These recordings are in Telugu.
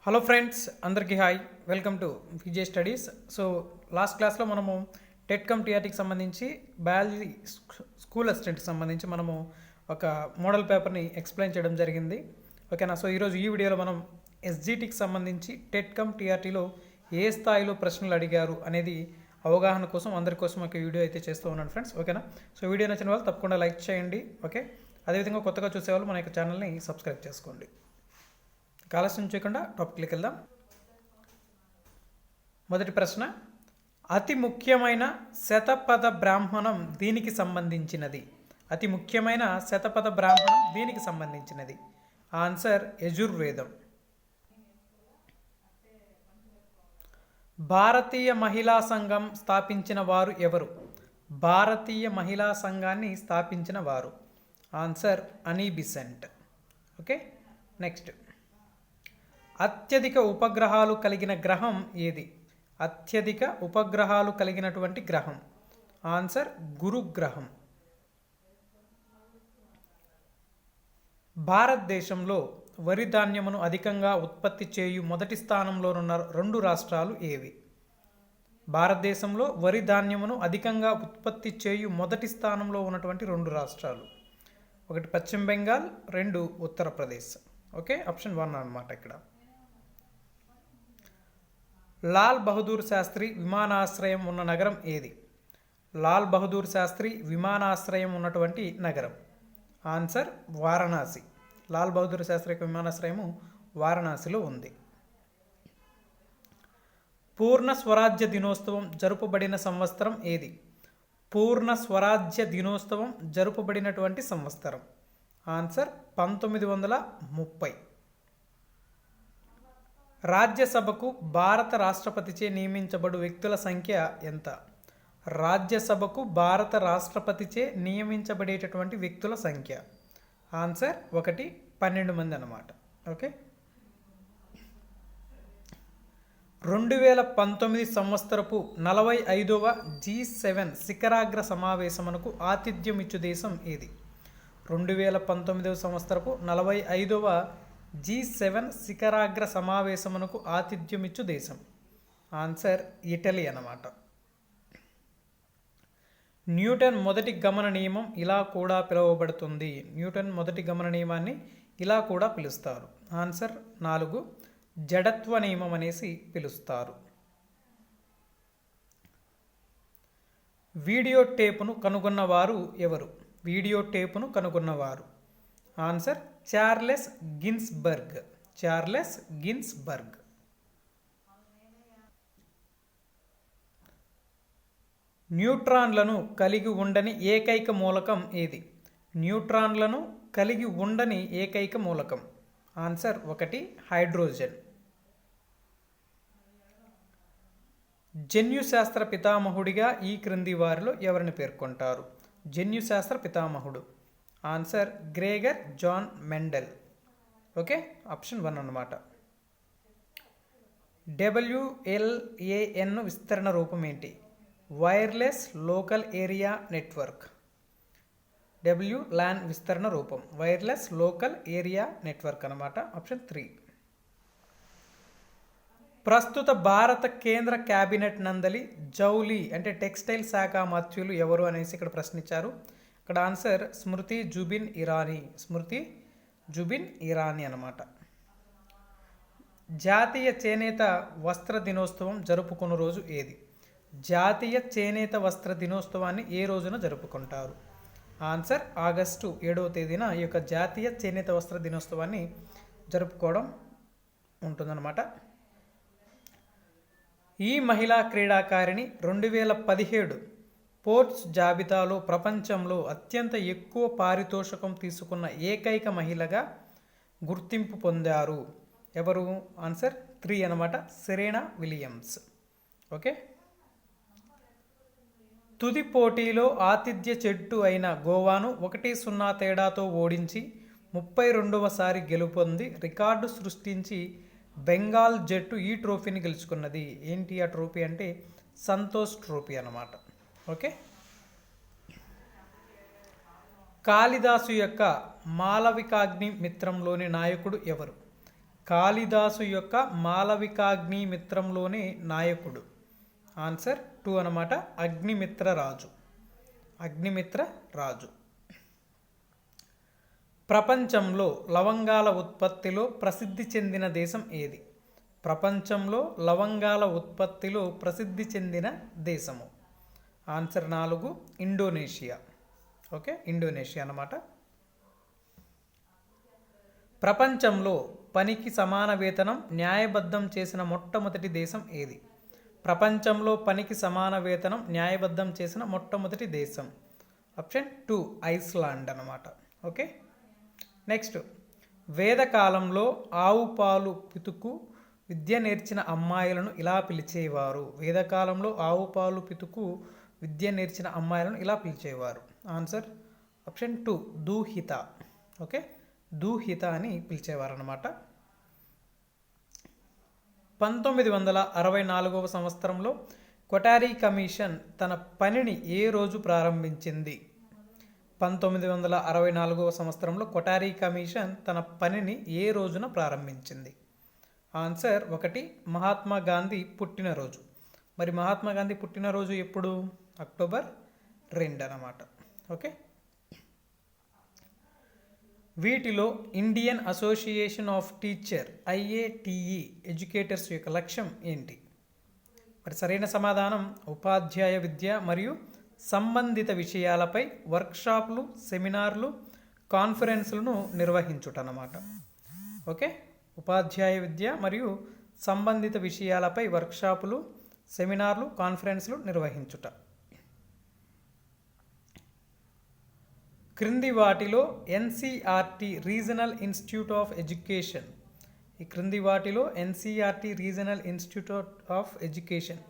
హలో ఫ్రెండ్స్, అందరికీ hi. Welcome to Vijay studies. So last క్లాస్లో మనము టెట్ కమ్ టీఆర్టీకి సంబంధించి బయాలజీ స్కూల్ అసిస్టెంట్కి సంబంధించి మనము ఒక మోడల్ పేపర్ని ఎక్స్ప్లెయిన్ చేయడం జరిగింది. ఓకేనా. సో ఈరోజు ఈ వీడియోలో మనం ఎస్జిటికి సంబంధించి టెట్ కమ్ టీఆర్టీలో ఏ స్థాయిలో ప్రశ్నలు అడిగారు అనేది అవగాహన కోసం అందరి కోసం ఒక వీడియో అయితే చేస్తూ ఉన్నాను ఫ్రెండ్స్. ఓకేనా. సో వీడియో నచ్చిన వాళ్ళు తప్పకుండా లైక్ చేయండి. ఓకే. అదేవిధంగా కొత్తగా చూసేవాళ్ళు మన యొక్క ఛానల్ని సబ్స్క్రైబ్ చేసుకోండి. ఆలస్యం చేయకుండా టాపిక్కి వెళ్దాం. మొదటి ప్రశ్న, అతి ముఖ్యమైన శతపథ బ్రాహ్మణం దీనికి సంబంధించినది? అతి ముఖ్యమైన శతపథ బ్రాహ్మణం దీనికి సంబంధించినది? ఆన్సర్ యజుర్వేదం. భారతీయ మహిళా సంఘం స్థాపించిన వారు ఎవరు? భారతీయ మహిళా సంఘాన్ని స్థాపించిన వారు? ఆన్సర్ అనీ బిసెంట్. ఓకే. నెక్స్ట్, అత్యధిక ఉపగ్రహాలు కలిగిన గ్రహం ఏది? అత్యధిక ఉపగ్రహాలు కలిగినటువంటి గ్రహం? ఆన్సర్ గురుగ్రహం. భారతదేశంలో వరి ధాన్యమును అధికంగా ఉత్పత్తి చేయు మొదటి స్థానంలోనున్న రెండు రాష్ట్రాలు ఏవి? భారతదేశంలో వరి ధాన్యమును అధికంగా ఉత్పత్తి చేయు మొదటి స్థానంలో ఉన్నటువంటి రెండు రాష్ట్రాలు, ఒకటి పశ్చిమ బెంగాల్, రెండు ఉత్తరప్రదేశ్. ఓకే. ఆప్షన్ 1 అన్నమాట ఇక్కడ. లాల్ బహదూర్ శాస్త్రి విమానాశ్రయం ఉన్న నగరం ఏది? లాల్ బహదూర్ శాస్త్రి విమానాశ్రయం ఉన్నటువంటి నగరం? ఆన్సర్ వారణాసి. లాల్ బహదూర్ శాస్త్రి యొక్క విమానాశ్రయము వారణాసిలో ఉంది. పూర్ణ స్వరాజ్య దినోత్సవం జరుపబడిన సంవత్సరం ఏది? పూర్ణ స్వరాజ్య దినోత్సవం జరుపబడినటువంటి సంవత్సరం? ఆన్సర్ 1930. రాజ్యసభకు భారత రాష్ట్రపతిచే నియమించబడు వ్యక్తుల సంఖ్య ఎంత? రాజ్యసభకు భారత రాష్ట్రపతిచే నియమించబడేటటువంటి వ్యక్తుల సంఖ్య? ఆన్సర్ 12 మంది అన్నమాట. ఓకే. 2019 సంవత్సరపు 45వ G7 శిఖరాగ్ర సమావేశమునకు ఆతిథ్యం ఇచ్చు దేశం ఏది? 2019 సంవత్సరపు 45వ G7 శిఖరాగ్ర సమావేశమునకు ఆతిథ్యమిచ్చు దేశం? ఆన్సర్ ఇటలీ అన్నమాట. న్యూటన్ మొదటి గమన నియమం ఇలా కూడా పిలువబడుతుంది? న్యూటన్ మొదటి గమన నియమాన్ని ఇలా కూడా పిలుస్తారు? ఆన్సర్ 4 జడత్వ నియమం అనేసి పిలుస్తారు. వీడియో టేపును కనుగొన్నవారు ఎవరు? వీడియో టేపును కనుగొన్నవారు? Answer Charles Ginsburg. Charles Ginsburg. న్యూట్రాన్లను కలిగి ఉండని ఏకైక మూలకం ఏది? న్యూట్రాన్లను కలిగి ఉండని ఏకైక మూలకం? Answer 1 hydrogen. జన్యుశాస్త్ర పితామహుడిగా ఈ క్రింది వారిలో ఎవరిని పేర్కొంటారు? జన్యుశాస్త్ర పితామహుడు? Answer Gregor Johann Mendel. Okay. Option 1 అన్నమాట. WLAN విస్తరణ రూపం ఏంటి? Wireless local area network. WLAN విస్తరణ రూపం వైర్లెస్ లోకల్ ఏరియా నెట్వర్క్ అన్నమాట. ఆప్షన్ 3. ప్రస్తుత భారత కేంద్ర క్యాబినెట్ నందలి జౌలి అంటే టెక్స్టైల్ శాఖ మంత్రులు ఎవరు అనేసి ఇక్కడ ప్రశ్నించారు. ఇక్కడ ఆన్సర్ స్మృతి జుబిన్ ఇరానీ. స్మృతి జుబిన్ ఇరానీ అన్నమాట. జాతీయ చేనేత వస్త్ర దినోత్సవం జరుపుకున్న రోజు ఏది? జాతీయ చేనేత వస్త్ర దినోత్సవాన్ని ఏ రోజున జరుపుకుంటారు? ఆన్సర్ ఆగస్టు 7వ తేదీన ఈ యొక్క జాతీయ చేనేత వస్త్ర దినోత్సవాన్ని జరుపుకోవడం ఉంటుందన్నమాట. ఈ మహిళా క్రీడాకారిణి 2017 ఫోర్బ్స్ జాబితాలో ప్రపంచంలో అత్యంత ఎక్కువ పారితోషికం తీసుకున్న ఏకైక మహిళగా గుర్తింపు పొందారు? ఎవరు? ఆన్సర్ 3 అన్నమాట. Serena Williams. ఓకే. తుది పోటీలో ఆతిథ్య జట్టు అయిన గోవాను 1-0 తేడాతో ఓడించి 32వసారి గెలుపొంది రికార్డు సృష్టించి బెంగాల్ జట్టు ఈ ట్రోఫీని గెలుచుకున్నది. ఏంటి ఆ ట్రోఫీ అంటే సంతోష్ ట్రోఫీ అన్నమాట. ఓకే. కాళిదాసు యొక్క మాలవికాగ్ని మిత్రంలోని నాయకుడు ఎవరు? కాళిదాసు యొక్క మాలవికాగ్నిమిత్రంలోని నాయకుడు? ఆన్సర్ 2 అనమాట, అగ్నిమిత్ర రాజు. అగ్నిమిత్ర రాజు. ప్రపంచంలో లవంగాల ఉత్పత్తిలో ప్రసిద్ధి చెందిన దేశం ఏది? ప్రపంచంలో లవంగాల ఉత్పత్తిలో ప్రసిద్ధి చెందిన దేశము? Answer 4, Indonesia. ఓకే, ఇండోనేషియా అన్నమాట. ప్రపంచంలో పనికి సమాన వేతనం న్యాయబద్ధం చేసిన మొట్టమొదటి దేశం ఏది? ప్రపంచంలో పనికి సమాన వేతనం న్యాయబద్ధం చేసిన మొట్టమొదటి దేశం? ఆప్షన్ 2, ఐస్లాండ్ అన్నమాట. Okay, next. వేదకాలంలో ఆవు పాలు పితుకు విద్య నేర్చిన అమ్మాయిలను ఇలా పిలిచేవారు? వేదకాలంలో ఆవు పాలు పితుకు విద్య నేర్చిన అమ్మాయిలను ఇలా పిలిచేవారు? Answer option 2, దూహిత. ఓకే, దూహిత అని పిలిచేవారు అన్నమాట. 1964వ సంవత్సరంలో కొటారి కమిషన్ తన పనిని ఏ రోజు ప్రారంభించింది? 1964వ సంవత్సరంలో కొటారి కమిషన్ తన పనిని ఏ రోజున ప్రారంభించింది? ఆన్సర్ 1, మహాత్మా గాంధీ పుట్టినరోజు. మరి మహాత్మా గాంధీ పుట్టినరోజు ఎప్పుడు? అక్టోబర్ 2 అన్నమాట. ఓకే, వీటిలో Indian association of teacher IATE educators యొక్క లక్ష్యం ఏంటి? మరి సరైన సమాధానం ఉపాధ్యాయ విద్య మరియు సంబంధిత విషయాలపై వర్క్షాప్లు, సెమినార్లు, కాన్ఫరెన్స్లను నిర్వహించుట అన్నమాట. ఓకే, ఉపాధ్యాయ విద్య మరియు సంబంధిత విషయాలపై వర్క్షాపులు, సెమినార్లు, కాన్ఫరెన్స్లు నిర్వహించుట. క్రింది వాటిలో NCERT regional institute of education, ఈ క్రింది వాటిలో NCERT regional institute of education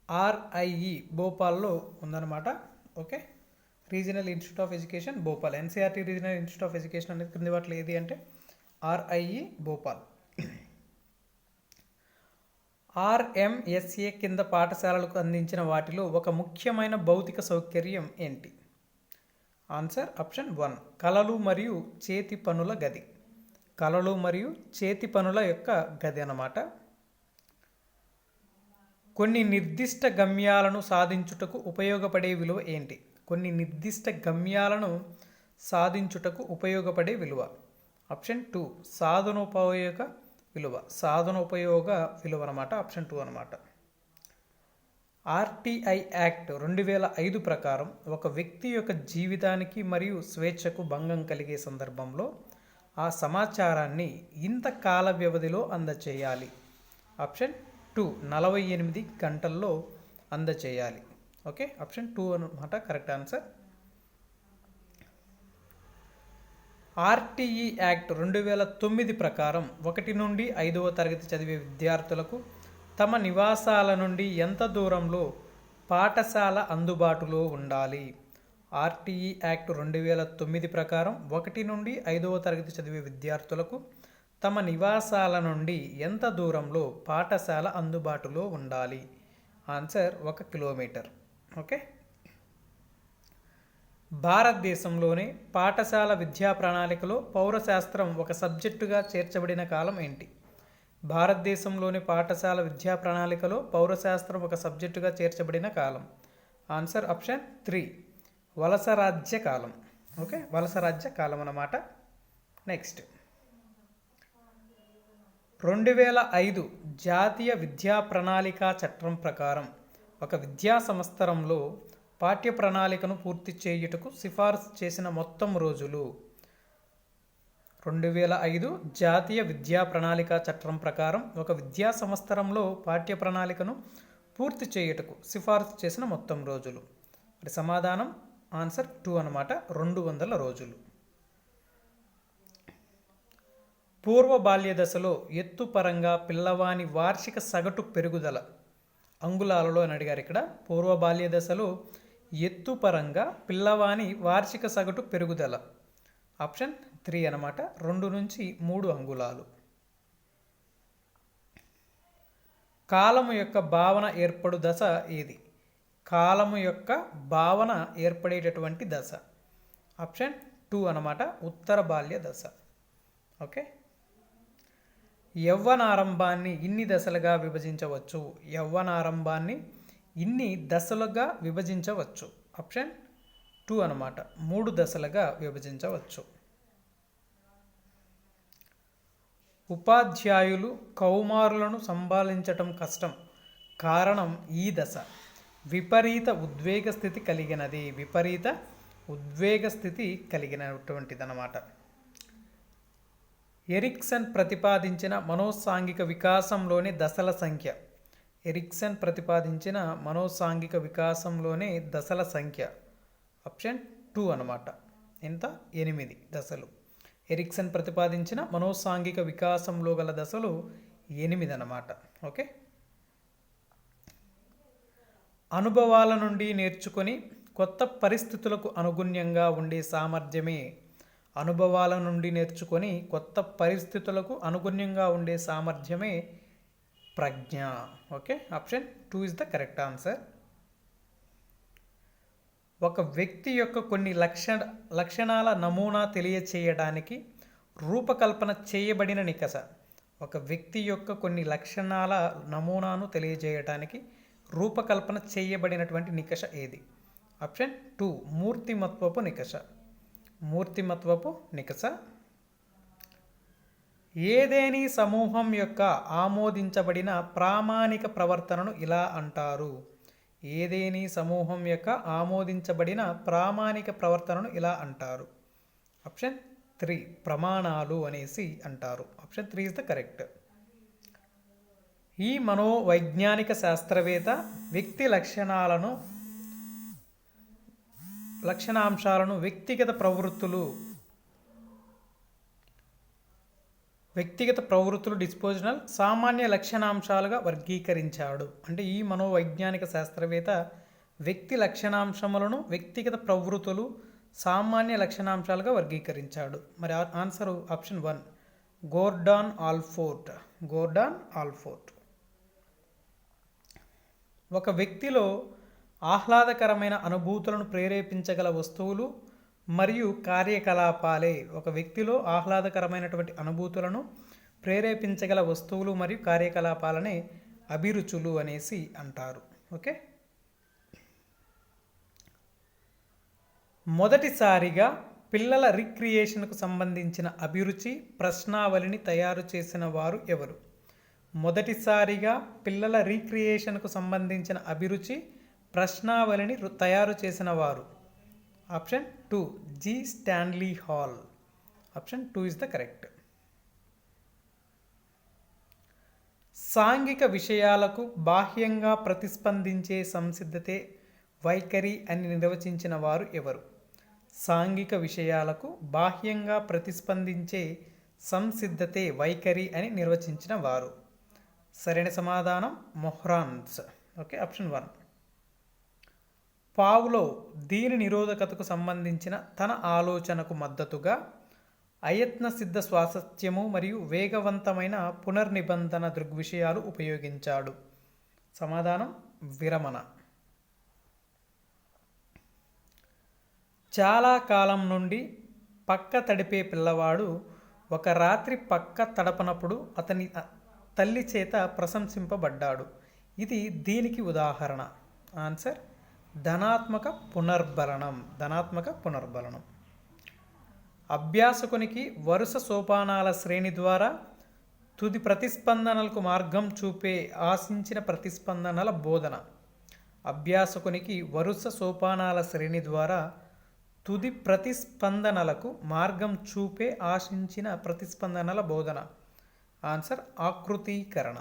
RIE భోపాల్లో ఉందన్నమాట. Okay, regional institute of education Bhopal. NCERT regional institute of education అనేది క్రింది వాటిలో ఏది అంటే RIE భోపాల్. RMSA కింద పాఠశాలలకు అందించిన వాటిలో ఒక ముఖ్యమైన భౌతిక సౌకర్యం ఏంటి? ఆన్సర్ ఆప్షన్ 1, కళలు మరియు చేతి పనుల గది. కళలు మరియు చేతి పనుల యొక్క గది అన్నమాట. కొన్ని నిర్దిష్ట గమ్యాలను సాధించుటకు ఉపయోగపడే విలువ ఏంటి? కొన్ని నిర్దిష్ట గమ్యాలను సాధించుటకు ఉపయోగపడే విలువ? ఆప్షన్ 2, సాధనోపయోగ విలువ. సాధనోపయోగ విలువ అన్నమాట, ఆప్షన్ 2 అన్నమాట. RTI యాక్ట్ 2005 ప్రకారం ఒక వ్యక్తి యొక్క జీవితానికి మరియు స్వేచ్ఛకు భంగం కలిగే సందర్భంలో ఆ సమాచారాన్ని ఇంత కాల వ్యవధిలో అందచేయాలి? ఆప్షన్ 2, 48 గంటల్లో అందచేయాలి. ఓకే, ఆప్షన్ 2 అన్నమాట కరెక్ట్ ఆన్సర్. RTE యాక్ట్ 2009 ప్రకారం 1 నుండి 5వ తరగతి చదివే విద్యార్థులకు తమ నివాసాల నుండి ఎంత దూరంలో పాఠశాల అందుబాటులో ఉండాలి? RTE యాక్ట్ 2009 ప్రకారం 1 నుండి 5వ తరగతి చదివే విద్యార్థులకు తమ నివాసాల నుండి ఎంత దూరంలో పాఠశాల అందుబాటులో ఉండాలి? Answer 1 kilometre. ఓకే, భారతదేశంలోనే పాఠశాల విద్యా ప్రణాళికలో పౌరశాస్త్రం ఒక సబ్జెక్టుగా చేర్చబడిన కాలం ఏంటి? భారతదేశంలోని పాఠశాల విద్యా ప్రణాళికలో పౌరశాస్త్రం ఒక సబ్జెక్టుగా చేర్చబడిన కాలం? ఆన్సర్ ఆప్షన్ 3, వలసరాజ్య కాలం. ఓకే, వలసరాజ్య కాలం అన్నమాట. నెక్స్ట్, 2005 జాతీయ విద్యా ప్రణాళిక చట్టం ప్రకారం ఒక విద్యా సంవత్సరంలో పాఠ్య ప్రణాళికను పూర్తి చేయుటకు సిఫార్సు చేసిన మొత్తం రోజులు? 2005 జాతీయ విద్యా ప్రణాళిక చట్టం ప్రకారం ఒక విద్యా సంవత్సరంలో పాఠ్య ప్రణాళికను పూర్తి చేయుటకు సిఫార్సు చేసిన మొత్తం రోజులు? మరి సమాధానం ఆన్సర్ 2 అన్నమాట, 200 రోజులు. పూర్వ బాల్య దశలో ఎత్తు పరంగా పిల్లవాని వార్షిక సగటు పెరుగుదల అంగుళాలలో అని అడిగారు ఇక్కడ. పూర్వ బాల్య దశలో ఎత్తు పరంగా పిల్లవాని వార్షిక సగటు పెరుగుదల? ఆప్షన్ 3 అన్నమాట, 2 నుంచి 3 అంగుళాలు. కాలము యొక్క భావన ఏర్పడు దశ ఏది? కాలము యొక్క భావన ఏర్పడేటటువంటి దశ? ఆప్షన్ 2 అన్నమాట, ఉత్తర బాల్య దశ. ఓకే, యవ్వనారంభాన్ని ఇన్ని దశలుగా విభజించవచ్చు. యవ్వనారంభాన్ని ఇన్ని దశలుగా విభజించవచ్చు. ఆప్షన్ 2 అన్నమాట. 3 దశలుగా విభజించవచ్చు. ఉపాధ్యాయులు కౌమారులను సంభాళించటం కష్టం. కారణం ఈ దశ విపరీత ఉద్వేగ స్థితి కలిగినది. విపరీత ఉద్వేగ స్థితి కలిగినటువంటిదన్నమాట. ఎరిక్సన్ ప్రతిపాదించిన మనోసాంఘిక వికాసంలోని దశల సంఖ్య. ఎరిక్సన్ ప్రతిపాదించిన మనోసాంఘిక వికాసంలోని దశల సంఖ్య ఆప్షన్ 2 అన్నమాట. ఎంత? 8 దశలు. ఎరిక్సన్ ప్రతిపాదించిన మనోసాంఘిక వికాసంలో గల దశలు 8 అన్నమాట. ఓకే. అనుభవాల నుండి నేర్చుకొని కొత్త పరిస్థితులకు అనుగుణ్యంగా ఉండే సామర్థ్యమే. అనుభవాల నుండి నేర్చుకొని కొత్త పరిస్థితులకు అనుగుణ్యంగా ఉండే సామర్థ్యమే ప్రజ్ఞ. Okay. Option 2 is the correct answer. ఒక వ్యక్తి యొక్క కొన్ని లక్షణాల నమూనా తెలియచేయడానికి రూపకల్పన చేయబడిన నికష. ఒక వ్యక్తి యొక్క కొన్ని లక్షణాల నమూనాను తెలియజేయడానికి రూపకల్పన చేయబడినటువంటి నికష ఏది? ఆప్షన్ 2 మూర్తిమత్వపు నికష. మూర్తిమత్వపు నికష. ఏదేని సమూహం యొక్క ఆమోదించబడిన ప్రామాణిక ప్రవర్తనను ఇలా అంటారు. ఏదేని సమూహం యొక్క ఆమోదించబడిన ప్రామాణిక ప్రవర్తనను ఇలా అంటారు. ఆప్షన్ 3 ప్రమాణాలు అనేసి అంటారు. Option 3 is the correct. ఈ మనోవైజ్ఞానిక శాస్త్రవేత్త వ్యక్తి లక్షణాంశాలను వ్యక్తిగత ప్రవృత్తులు డిస్పోజనల్ సామాన్య లక్షణాంశాలుగా వర్గీకరించాడు. అంటే ఈ మనోవైజ్ఞానిక శాస్త్రవేత్త వ్యక్తి లక్షణాంశములను వ్యక్తిగత ప్రవృత్తులు సామాన్య లక్షణాంశాలుగా వర్గీకరించాడు. మరి answer option 1 Gordon Alport. Gordon Alport. ఒక వ్యక్తిలో ఆహ్లాదకరమైన అనుభూతులను ప్రేరేపించగల వస్తువులు మరియు కార్యకలాపాలే. ఒక వ్యక్తిలో ఆహ్లాదకరమైనటువంటి అనుభూతులను ప్రేరేపించగల వస్తువులు మరియు కార్యకలాపాలనే అభిరుచులు అనేసి అంటారు. ఓకే. మొదటిసారిగా పిల్లల రిక్రియేషన్కు సంబంధించిన అభిరుచి ప్రశ్నావళిని తయారు చేసిన వారు ఎవరు? మొదటిసారిగా పిల్లల రీక్రియేషన్కు సంబంధించిన అభిరుచి ప్రశ్నావళిని తయారు చేసిన వారు option 2 G Stanley hall. Option 2 is the correct. సాంఘిక విషయాలకు బాహ్యంగా ప్రతిస్పందించే సంసిద్ధతే వైఖరి అని నిర్వచించిన వారు ఎవరు? సాంఘిక విషయాలకు బాహ్యంగా ప్రతిస్పందించే సంసిద్ధతే వైఖరి అని నిర్వచించిన వారు. సరైన సమాధానం మొహ్రాన్స్. ఓకే. ఆప్షన్ 1. పావ్లోవ్ దీని నిరోధకతకు సంబంధించిన తన ఆలోచనకు మద్దతుగా అయత్న సిద్ధ స్వాస్థ్యము మరియు వేగవంతమైన పునర్నిబంధన దృగ్విషయాలు ఉపయోగించాడు. సమాధానం విరమణ. చాలా కాలం నుండి పక్క తడిపే పిల్లవాడు ఒక రాత్రి పక్క తడపనప్పుడు అతని తల్లి చేత ప్రశంసింపబడ్డాడు. ఇది దీనికి ఉదాహరణ. ఆన్సర్ ధనాత్మక పునర్బలనం. ధనాత్మక పునర్బలనం. అభ్యాసకునికి వరుస సోపానాల శ్రేణి ద్వారా తుది ప్రతిస్పందనలకు మార్గం చూపే ఆశించిన ప్రతిస్పందనల బోధన. అభ్యాసకునికి వరుస సోపానాల శ్రేణి ద్వారా తుది ప్రతిస్పందనలకు మార్గం చూపే ఆశించిన ప్రతిస్పందనల బోధన. ఆన్సర్ ఆకృతీకరణ.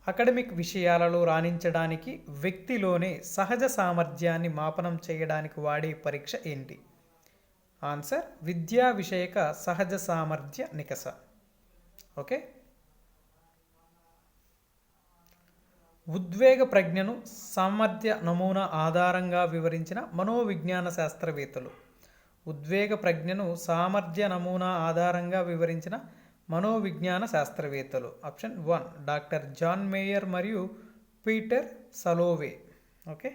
అకాడమిక్ విషయాలలో రాణించడానికి వ్యక్తిలోనే సహజ సామర్థ్యాన్ని మాపనం చేయడానికి వాడే పరీక్ష ఏంటి? ఆన్సర్ విద్యా విషయక సహజ సామర్థ్య నికష. ఓకే. ఉద్వేగ ప్రజ్ఞను సామర్థ్య నమూనా ఆధారంగా వివరించిన మనోవిజ్ఞాన శాస్త్రవేత్తలు. ఉద్వేగ ప్రజ్ఞను సామర్థ్య నమూనా ఆధారంగా వివరించిన మనోవిజ్ఞాన శాస్త్రవేత్తలు. ఆప్షన్ 1 డాక్టర్ జాన్ మేయర్ మరియు పీటర్ సలోవే. ఓకే.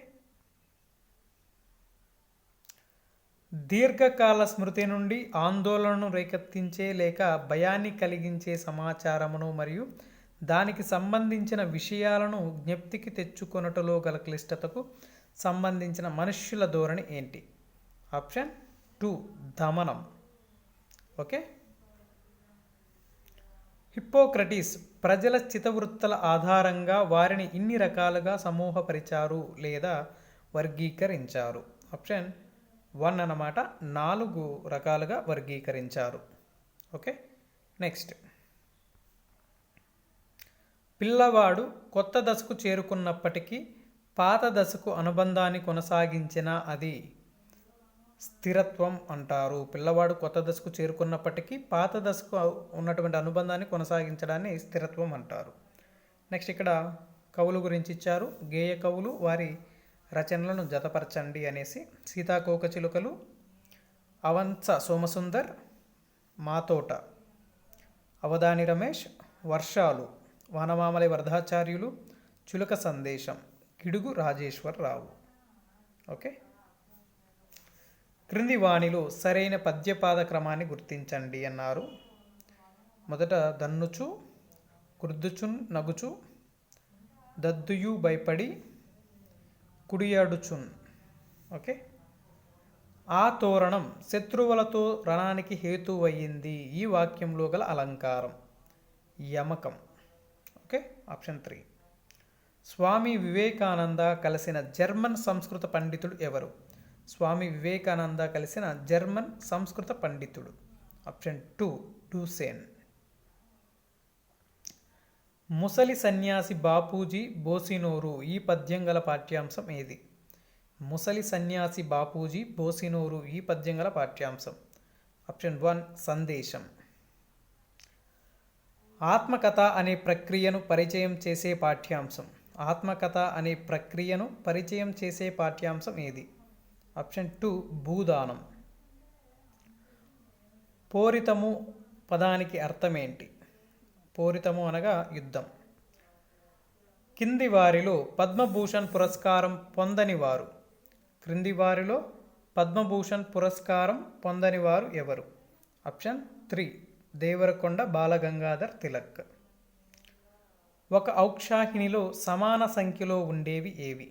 దీర్ఘకాల స్మృతి నుండి ఆందోళనను రేకెత్తించే లేక భయాన్ని కలిగించే సమాచారమును మరియు దానికి సంబంధించిన విషయాలను జ్ఞప్తికి తెచ్చుకొనుటలో గల క్లిష్టతకు సంబంధించిన మనుష్యుల ధోరణి ఏంటి? ఆప్షన్ 2 దమనం. ఓకే. హిప్పోక్రటీస్ ప్రజల చిత్తవృత్తుల ఆధారంగా వారిని ఇన్ని రకాలుగా సమూహపరిచారు లేదా వర్గీకరించారు? ఆప్షన్ 1 అన్నమాట, 4 రకాలుగా వర్గీకరించారు. ఓకే. నెక్స్ట్, పిల్లవాడు కొత్త దశకు చేరుకున్నప్పటికీ పాత దశకు అనుబంధాన్ని కొనసాగించిన అది స్థిరత్వం అంటారు. పిల్లవాడు కొత్త దశకు చేరుకున్నప్పటికీ పాత దశకు ఉన్నటువంటి అనుబంధాన్ని కొనసాగించడాన్ని స్థిరత్వం అంటారు. నెక్స్ట్, ఇక్కడ కవులు గురించి ఇచ్చారు. గేయ కవులు వారి రచనలను జతపరచండి అనేసి. సీతాకోకచిలుకలు, అవంశ సోమసుందర్, మాతోట అవధాని రమేష్, వర్షాలు వానమామలి వరదాచార్యులు, చులక సందేశం గిడుగు రాజేశ్వరరావు. ఓకే. క్రింది వాణిలో సరైన పద్యపాద క్రమాన్ని గుర్తించండి అన్నారు. మొదట దన్నుచు, కుర్దుచున్ నగుచు, దద్దుయు భయపడి, కుడియాడుచున్. ఓకే. ఆ తోరణం శత్రువులతో రణానికి హేతువయ్యింది. ఈ వాక్యంలో గల అలంకారం యమకం. ఓకే. ఆప్షన్ 3. స్వామి వివేకానంద కలిసిన జర్మన్ సంస్కృత పండితుడు ఎవరు? స్వామి వివేకానంద కలిసిన జర్మన్ సంస్కృత పండితుడు. ఆప్షన్ 2 డూసెన్. ముసలి సన్యాసి బాపూజీ బోసినోరు ఈ పద్యం గల పాఠ్యాంశం ఏది? ముసలి సన్యాసి బాపూజీ బోసినోరు ఈ పద్యం గల పాఠ్యాంశం. ఆప్షన్ 1 సందేశం. ఆత్మకథ అనే ప్రక్రియను పరిచయం చేసే పాఠ్యాంశం. ఆత్మకథ అనే ప్రక్రియను పరిచయం చేసే పాఠ్యాంశం ఏది? ఆప్షన్ 2 భూదానం. పోరితము పదానికి అర్థం ఏంటి? పోరితము అనగా యుద్ధం. కింది వారిలో పద్మభూషణ్ పురస్కారం పొందని వారు. క్రింది వారిలో పద్మభూషణ్ పురస్కారం పొందని వారు ఎవరు? ఆప్షన్ 3 దేవరకొండ బాలగంగాధర్ తిలక్. ఒక ఔక్షాహినిలో సమాన సంఖ్యలో ఉండేవి ఏవి?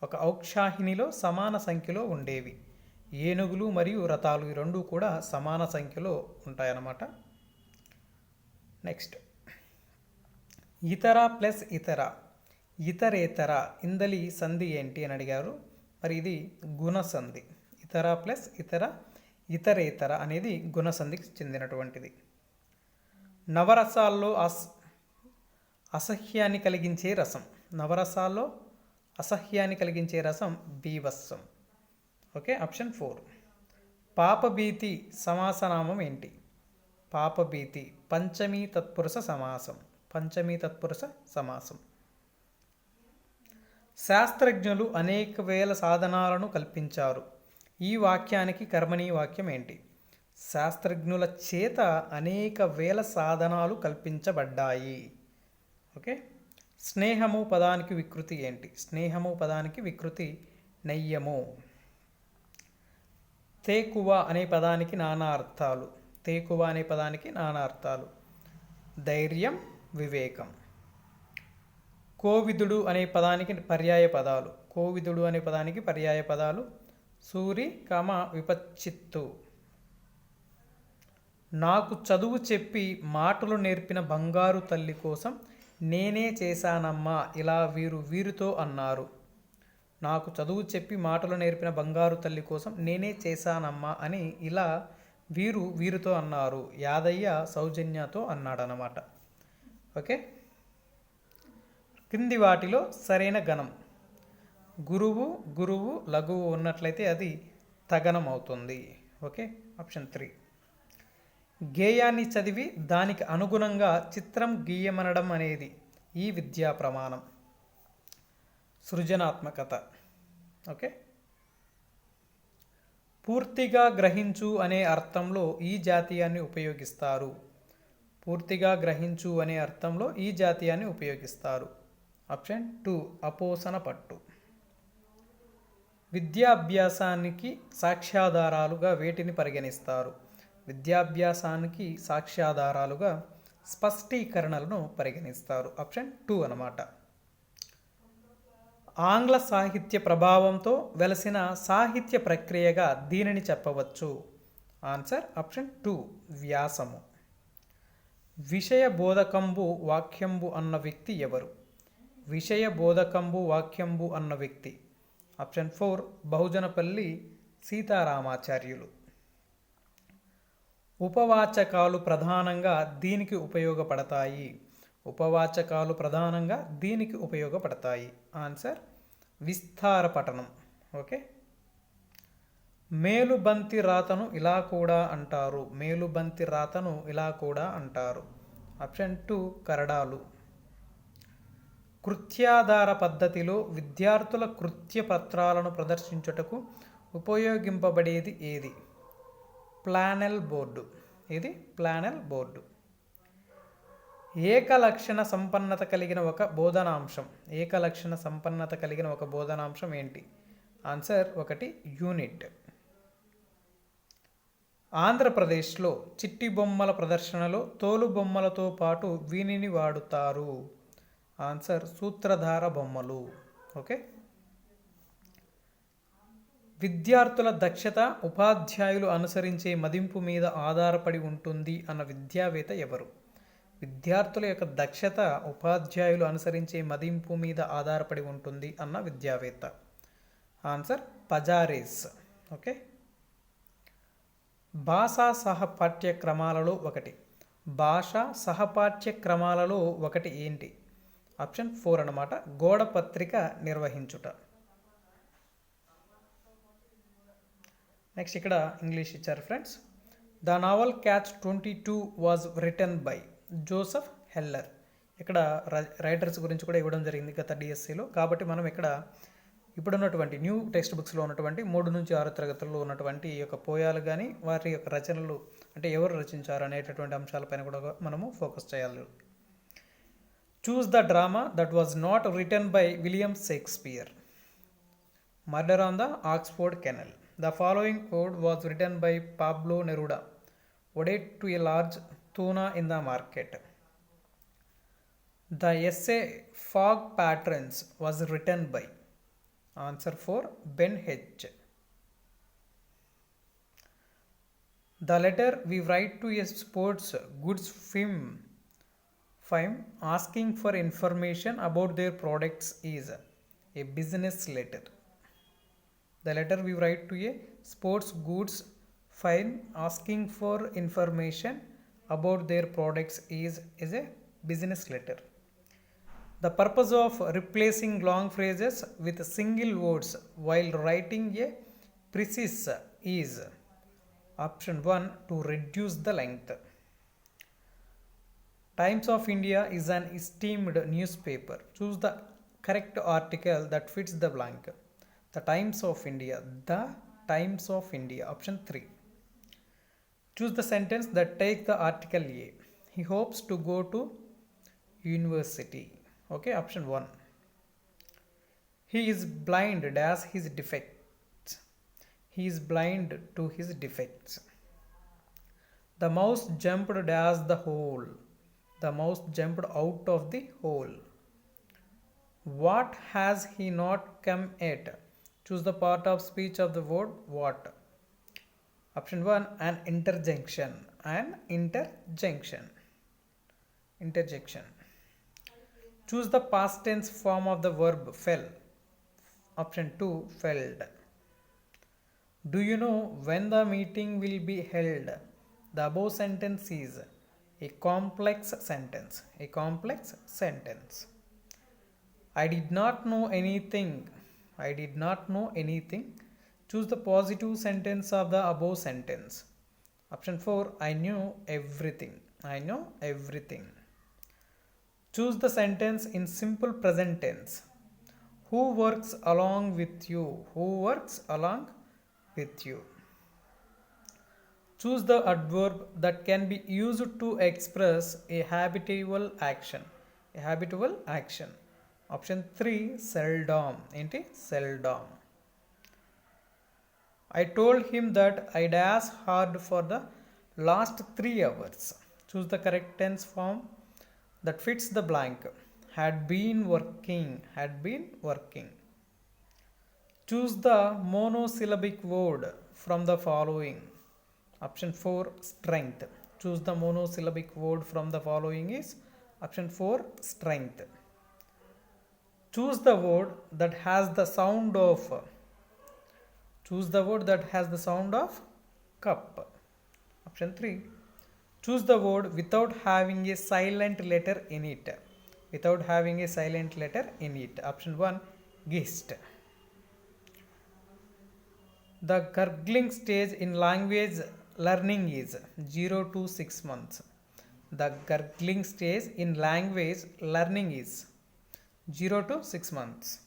ఒక ఔక్షాహినిలో సమాన సంఖ్యలో ఉండేవి ఏనుగులు మరియు రథాలు. ఈ రెండు కూడా సమాన సంఖ్యలో ఉంటాయన్నమాట. నెక్స్ట్, ఇతర ప్లస్ ఇతర, ఇతరేతర ఇందలి సంధి ఏంటి అని అడిగారు. మరి ఇది గుణసంధి. ఇతర ప్లస్ ఇతర, ఇతరేతర అనేది గుణసంధికి చెందినటువంటిది. నవరసాల్లో అసహ్యాన్ని కలిగించే రసం. నవరసాల్లో అసహ్యాన్ని కలిగించే రసం బీభత్సం. ఓకే. ఆప్షన్ 4. పాపభీతి సమాసనామం ఏంటి? పాపభీతి పంచమీ తత్పురుష సమాసం. పంచమీ తత్పురుష సమాసం. శాస్త్రజ్ఞులు అనేక వేల సాధనాలను కల్పించారు. ఈ వాక్యానికి కర్మణీ వాక్యం ఏంటి? శాస్త్రజ్ఞుల చేత అనేక వేల సాధనాలు కల్పించబడ్డాయి. ఓకే. స్నేహము పదానికి వికృతి ఏంటి? స్నేహము పదానికి వికృతి నయ్యము. తేకువ అనే పదానికి నానా అర్థాలు. తేకువ అనే పదానికి నానా అర్థాలు. ధైర్యం, వివేకం. కోవిదుడు అనే పదానికి పర్యాయ పదాలు. కోవిదుడు అనే పదానికి పర్యాయ పదాలు సూరి, విపచ్చిత్తు. నాకు చదువు చెప్పి మాటలు నేర్పిన బంగారు తల్లి కోసం నేనే చేశానమ్మా ఇలా వీరితో అన్నారు. నాకు చదువు చెప్పి మాటలు నేర్పిన బంగారు తల్లి కోసం నేనే చేశానమ్మా అని ఇలా వీరితో అన్నారు. యాదయ్య సౌజన్యతో అన్నాడనమాట. ఓకే. కింది వాటిలో సరైన గణం. గురువు లఘువు ఉన్నట్లయితే అది తగనం అవుతుంది. ఓకే. ఆప్షన్ 3. గేయాన్ని చదివి దానికి అనుగుణంగా చిత్రం గీయమనడం అనేది ఈ విద్యా ప్రమాణం. సృజనాత్మకత. ఓకే. పూర్తిగా గ్రహించు అనే అర్థంలో ఈ జాతీయాన్ని ఉపయోగిస్తారు. పూర్తిగా గ్రహించు అనే అర్థంలో ఈ జాతీయాన్ని ఉపయోగిస్తారు. ఆప్షన్ 2 అపోసన పట్టు. విద్యాభ్యాసానికి సాక్ష్యాధారాలుగా వేటిని పరిగణిస్తారు? విద్యాభ్యాసానికి సాక్ష్యాధారాలుగా స్పష్టీకరణలను పరిగణిస్తారు. ఆప్షన్ 2 అన్నమాట. ఆంగ్ల సాహిత్య ప్రభావంతో వెలసిన సాహిత్య ప్రక్రియగా దీనిని చెప్పవచ్చు. Answer option 2 వ్యాసము. విషయ బోధకంబు వాక్యంబు అన్న వ్యక్తి ఎవరు? విషయ బోధకంబు వాక్యంబు అన్న వ్యక్తి ఆప్షన్ 4 బహుజనపల్లి సీతారామాచార్యులు. ఉపవాచకాలు ప్రధానంగా దీనికి ఉపయోగపడతాయి. ఉపవాచకాలు ప్రధానంగా దీనికి ఉపయోగపడతాయి. ఆన్సర్ విస్తార పఠనం. ఓకే. మేలుబంతి రాతను ఇలా కూడా అంటారు. మేలుబంతి రాతను ఇలా కూడా అంటారు. ఆప్షన్ 2 కరడాలు. కృత్యాధార పద్ధతిలో విద్యార్థుల కృత్య పత్రాలను ప్రదర్శించుటకు ఉపయోగింపబడేది ఏది? ప్లానెల్ బోర్డు. ఇది ప్లానెల్ బోర్డు. ఏకలక్షణ సంపన్నత కలిగిన ఒక బోధనాంశం. ఏకలక్షణ సంపన్నత కలిగిన ఒక బోధనాంశం ఏంటి? Answer 1 unit. ఆంధ్రప్రదేశ్లో చిట్టి బొమ్మల ప్రదర్శనలో తోలు బొమ్మలతో పాటు వీనిని వాడుతారు. ఆన్సర్ సూత్రధార బొమ్మలు. ఓకే. విద్యార్థుల దక్షత ఉపాధ్యాయులు అనుసరించే మదింపు మీద ఆధారపడి ఉంటుంది అన్న విద్యావేత్త ఎవరు? విద్యార్థుల యొక్క దక్షత ఉపాధ్యాయులు అనుసరించే మదింపు మీద ఆధారపడి ఉంటుంది అన్న విద్యావేత్త. ఆన్సర్ పజారేస్. ఓకే. భాషా సహపాఠ్యక్రమాలలో ఒకటి. భాషా సహపాఠ్యక్రమాలలో ఒకటి ఏంటి? ఆప్షన్ 4 అన్నమాట. గోడ పత్రిక నిర్వహించుట. నెక్స్ట్ ఇక్కడ ఇంగ్లీష్ ఇచ్చారు friends. The novel catch 22 was written by Joseph Heller. ఇక్కడ రైటర్స్ గురించి కూడా ఇవ్వడం జరిగింది గత డిఎస్సిలో. కాబట్టి మనం ఇక్కడ ఇప్పుడున్నటువంటి న్యూ టెక్స్ట్ బుక్స్లో ఉన్నటువంటి 3 నుంచి 6 తరగతుల్లో ఉన్నటువంటి ఈ యొక్క పోయాలు కానీ వారి యొక్క రచనలు అంటే ఎవరు రచించారు అనేటటువంటి అంశాలపైన కూడా మనము ఫోకస్ చేయాలి. Choose the drama that was not written by William Shakespeare. Murder on the Oxford canal. The following ode was written by Pablo Neruda. Ode to a large tuna in the market. The essay Fog Patterns was written by. Answer 4 Ben H. The letter we write to a sports goods firm asking for information about their products is a business letter. The letter we write to a sports goods firm asking for information about their products is a business letter. The purpose of replacing long phrases with single words while writing a precis is option 1 to reduce the length. Times of India is an esteemed newspaper. Choose the correct article that fits the blank. The Times of India. The Times of India. Option 3. Choose the sentence that takes the article A. He hopes to go to university. Okay, option 1. He is blind as his defects. He is blind to his defects. The mouse jumped as the hole. The mouse jumped out of the hole. What has he not come at? Choose the part of speech of the word what. Option 1 an interjection. An interjection. Interjection. Choose the past tense form of the verb fell. Option 2 felled. Do you know when the meeting will be held? The above sentence is a complex sentence. A complex sentence. I did not know anything. I did not know anything. Choose the positive sentence of the above sentence. Option 4 I knew everything. I know everything. Choose the sentence in simple present tense. Who works along with you? Who works along with you? Choose the adverb that can be used to express a habitual action. A habitual action. Option 3 seldom. Enti seldom. I told him that I'd ask hard for the last 3 hours. Choose the correct tense form that fits the blank. Had been working. Had been working. Choose the monosyllabic word from the following. Option 4, strength. Choose the monosyllabic word from the following is option 4, strength. Choose the word that has the sound of. Choose the word that has the sound of cup. Option 3. Choose the word without having a silent letter in it. Without having a silent letter in it. Option 1, gist. The gurgling stage in language learning is 0 to 6 months. The gurgling stage in language learning is 0 to 6 months.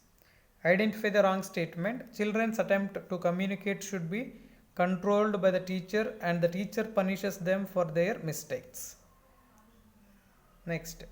Identify the wrong statement. Children's attempt to communicate should be controlled by the teacher and the teacher punishes them for their mistakes. Next.